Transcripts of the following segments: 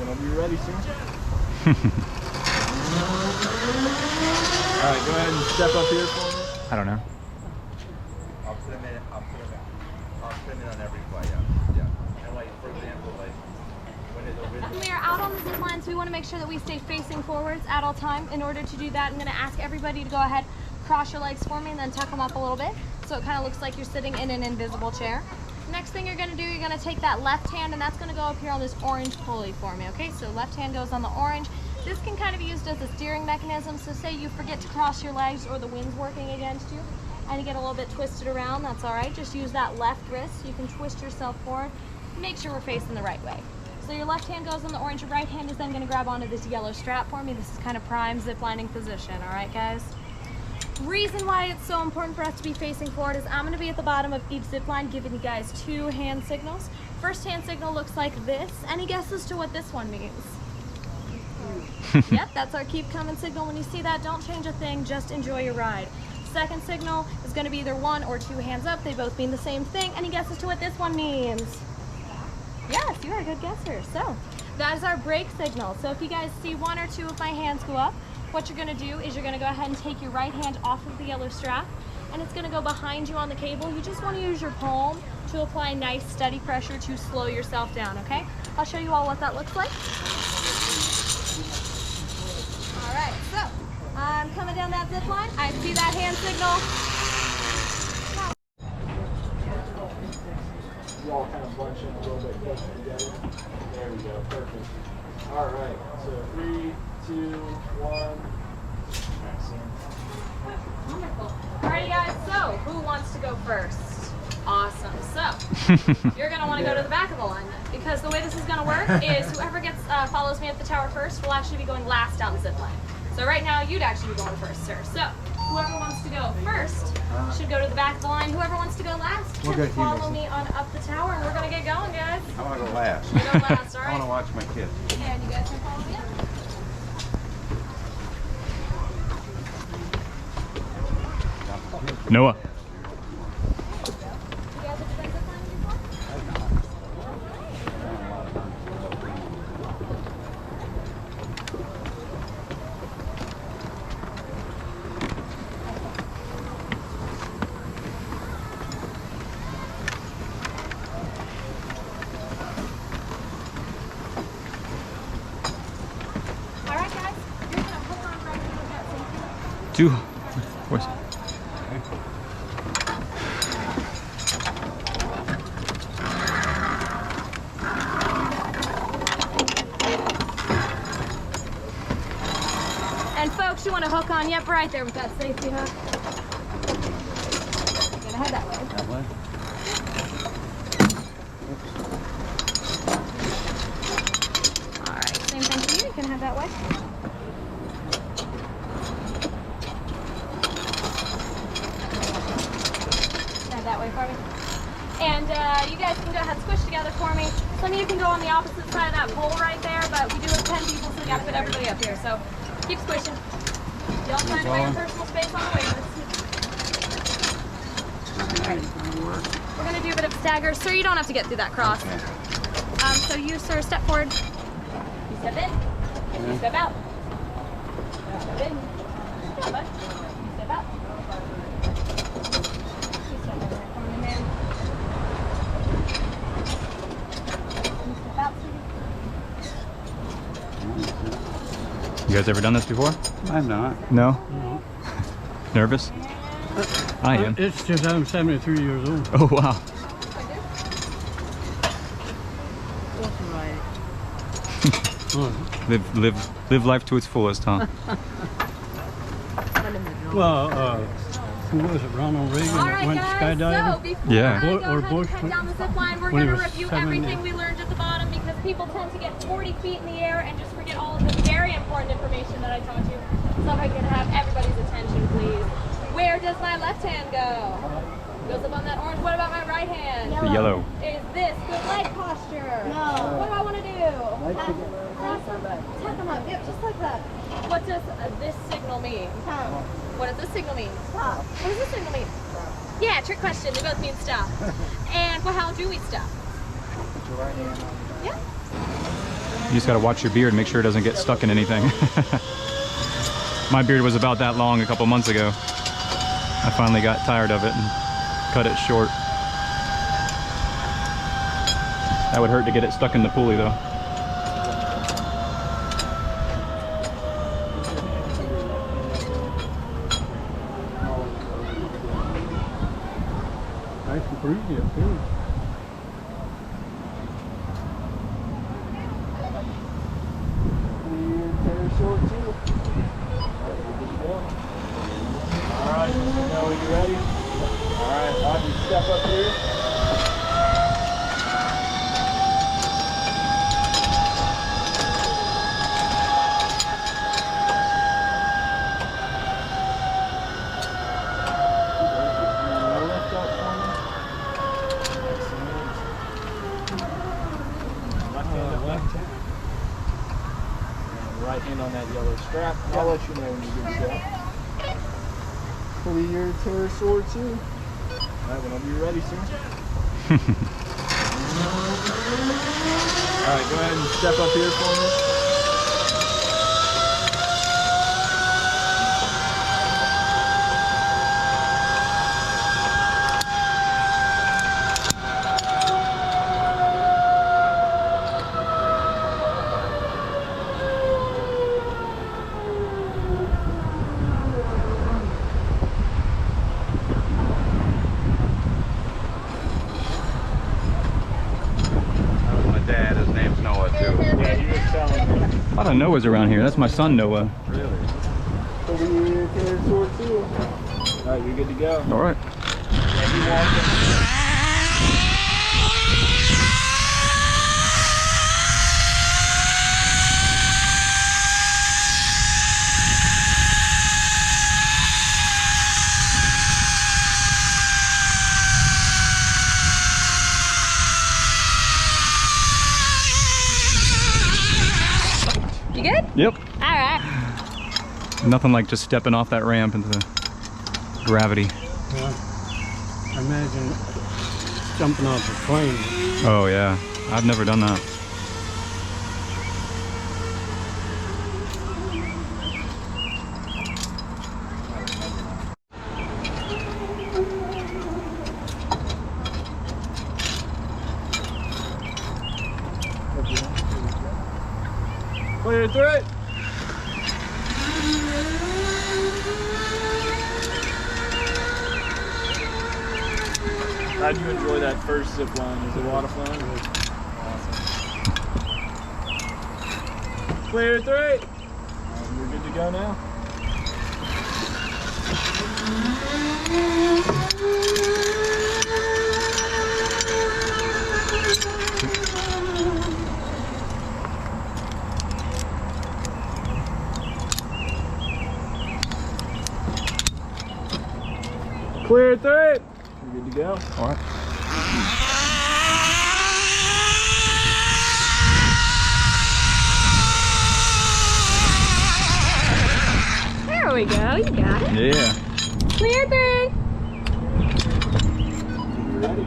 gonna be ready soon. All right, go ahead and step up here for me. I don't know. I'll put them in. I'll put them in on every flight. Yeah. And like for example, like when it's a When we are out on the zip lines, we want to make sure that we stay facing forwards at all time. In order to do that, I'm going to ask everybody to go ahead, cross your legs for me, and then tuck them up a little bit, so it kind of looks like you're sitting in an invisible chair. Next thing you're going to do, you're going to take that left hand, and that's going to go up here on this orange pulley for me. Okay, so left hand goes on the orange. This can kind of be used as a steering mechanism. So say you forget to cross your legs or the wind's working against you, and you get a little bit twisted around, that's all right. Just use that left wrist so you can twist yourself forward. Make sure we're facing the right way. So your left hand goes on the orange, your right hand is then gonna grab onto this yellow strap for me. This is kind of prime ziplining position, all right, guys? Reason why it's so important for us to be facing forward is I'm gonna be at the bottom of each zip line giving you guys 2 hand signals. First hand signal looks like this. Any guesses to what this one means? Yep, that's our keep coming signal. When you see that, don't change a thing, just enjoy your ride. Second signal is going to be either 1 or 2 hands up. They both mean the same thing. Any guesses to what this one means? Yes, you are a good guesser. So that is our brake signal. So if you guys see 1 or 2 of my hands go up, what you're going to do is you're going to go ahead and take your right hand off of the yellow strap, and it's going to go behind you on the cable. You just want to use your palm to apply nice steady pressure to slow yourself down, okay? I'll show you all what that looks like. All right, so I'm coming down that zip line. I see that hand signal. You all kind of bunch in a little bit closer together. There we go, perfect. All right, so 3, 2, 1. Excellent. Wonderful. All right, guys, so who wants to go first? Awesome. So you're going to want to go to the back of the line because the way this is going to work is whoever follows me up the tower first will actually be going last down the zip line. So right now you'd actually be going first, sir. So whoever wants to go first should go to the back of the line. Whoever wants to go last can follow me on up the tower, and we're going to get going, guys. I want to go last. You go last, all I right? want to watch my kids. And you guys can follow me up. Noah. You guys have been zip lining before? All right, guys. You're going to hook on right into that safety. 2. Where's And folks, you want to hook on, yep, right there with that safety hook. You're gonna head that way. That way? All right, same thing for you. You can head that way. Head that way for me. And you guys can go ahead and squish together for me. Some of you can go on the opposite side of that pole right there, but we do have 10 people, so we gotta fit everybody up here. So keep squishing. Y'all find away your personal space on the wait list. We're gonna do a bit of stagger, sir. You don't have to get through that cross. Okay. So you, sir, step forward. You step in. And you step out. Step in. Yeah, bud. You step out. You step over there. Come on, man. You step out, sweetie. You guys ever done this before? I'm not. No? No. Nervous? I am. It's just I'm 73 years old. Oh, wow. Live life to its fullest, huh? Well, who was it? Ronald Reagan All that right, went guys. skydiving? So before Yeah. I go Or ahead and Bush head down the zip line, we're when he going to was review 70. everything we learned at the bottom because people tend to get 40 feet in the air and just forget all of the very important information that I taught you. So if I can have everybody's attention, please. Where does my left hand go? Goes up on that orange. What about my right hand? The yellow. Is this good leg posture? No. What do I want to do? Tuck them up. Yep, just like that. What does this signal mean? Stop. What does this signal mean? Stop. What does this signal mean? Yeah, trick question. They both mean stop. And well, how do we stop? Put your right hand on. Yeah. You just gotta watch your beard, make sure it doesn't get stuck in anything. My beard was about that long a couple months ago. I finally got tired of it and cut it short. That would hurt to get it stuck in the pulley though. Nice and breezy up here. Clear short two. Alright, now are you ready? Alright, Audrey, step up here. Lift up for me. Excellent. Left hand up, left hand. And right hand on that yellow strap. I'll let you know when you're good to go. Clear pterosaur two. Alright, whenever you're ready, sir. Alright, go ahead and step up here for me. Dad, his name's Noah too. Yeah, you were telling me. A lot of Noahs around here. That's my son Noah. Really? Clear pterosaur two. Alright, you're good to go. All right. And you walk in. You good? Yep. All right. Nothing like just stepping off that ramp into the gravity. Well, imagine jumping off a plane. Oh yeah, I've never done that. Clear through it. How'd you enjoy that first zip line? Was it a lot of fun? Awesome. Clear through it. You're good to go now. Clear through it. You're good to go. All right. There we go. You got it. Yeah. Clear through. You ready?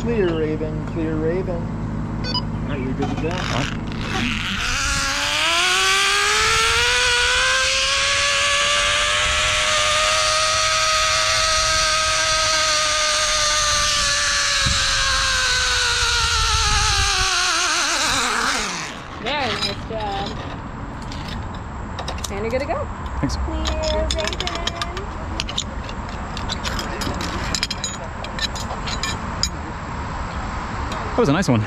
Clear Raven, clear Raven. Alright, you're good to go. Very nice job. And you're good to go. Thanks. Clear Raven. That was a nice one.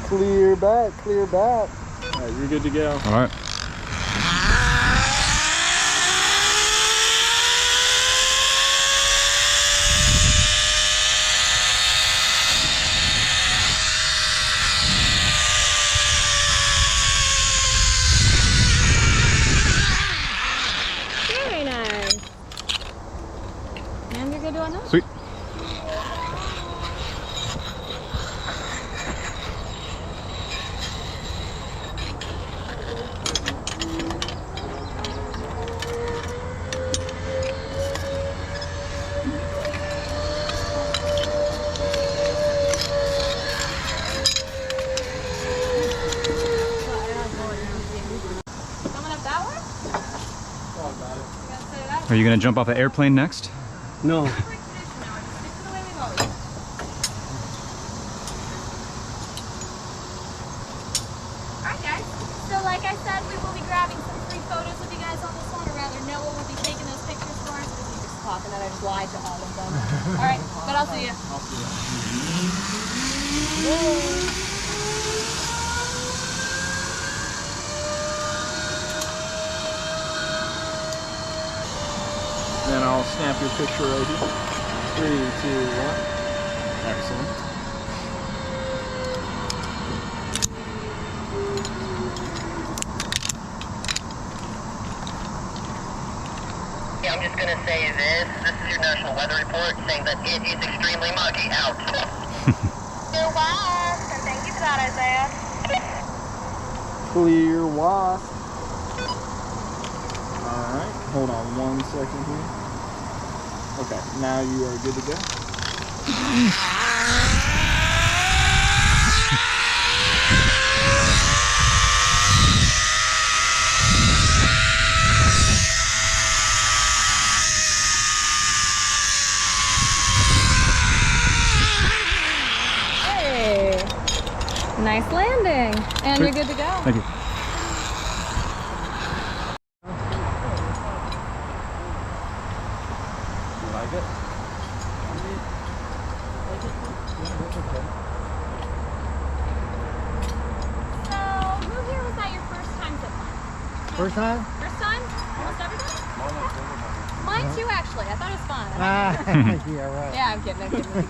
Clear back, clear back. All right, you're good to go. All right. Very nice. And you're good to unhook. Sweet. Coming up that way? You gotta set it out. Are you gonna jump off an airplane next? No. We're tradition now. Just stick to the way we've always. Alright guys, so like I said, we will be grabbing some free photos with you guys on this one, or rather Noah will be taking those pictures for us because we just talking and I just lied to all of them. Alright, but I'll see you. I'll see you. Then I'll snap your picture right here. 3, 2, 1. Excellent. Yeah, I'm just gonna say this. This is your national weather report saying that it is extremely muggy out. You're welcome, and thank you for that, Isaiah. Clear wasp. Alright, hold on 1 second here. Okay, now you are good to go. Hey, nice landing, and you're good to go. Thank you. You like it? So, who here was that your first time zipline? First time? First time? Almost every time? Mine too, actually. I thought it was fun. Ah, yeah, right. Yeah, I'm kidding.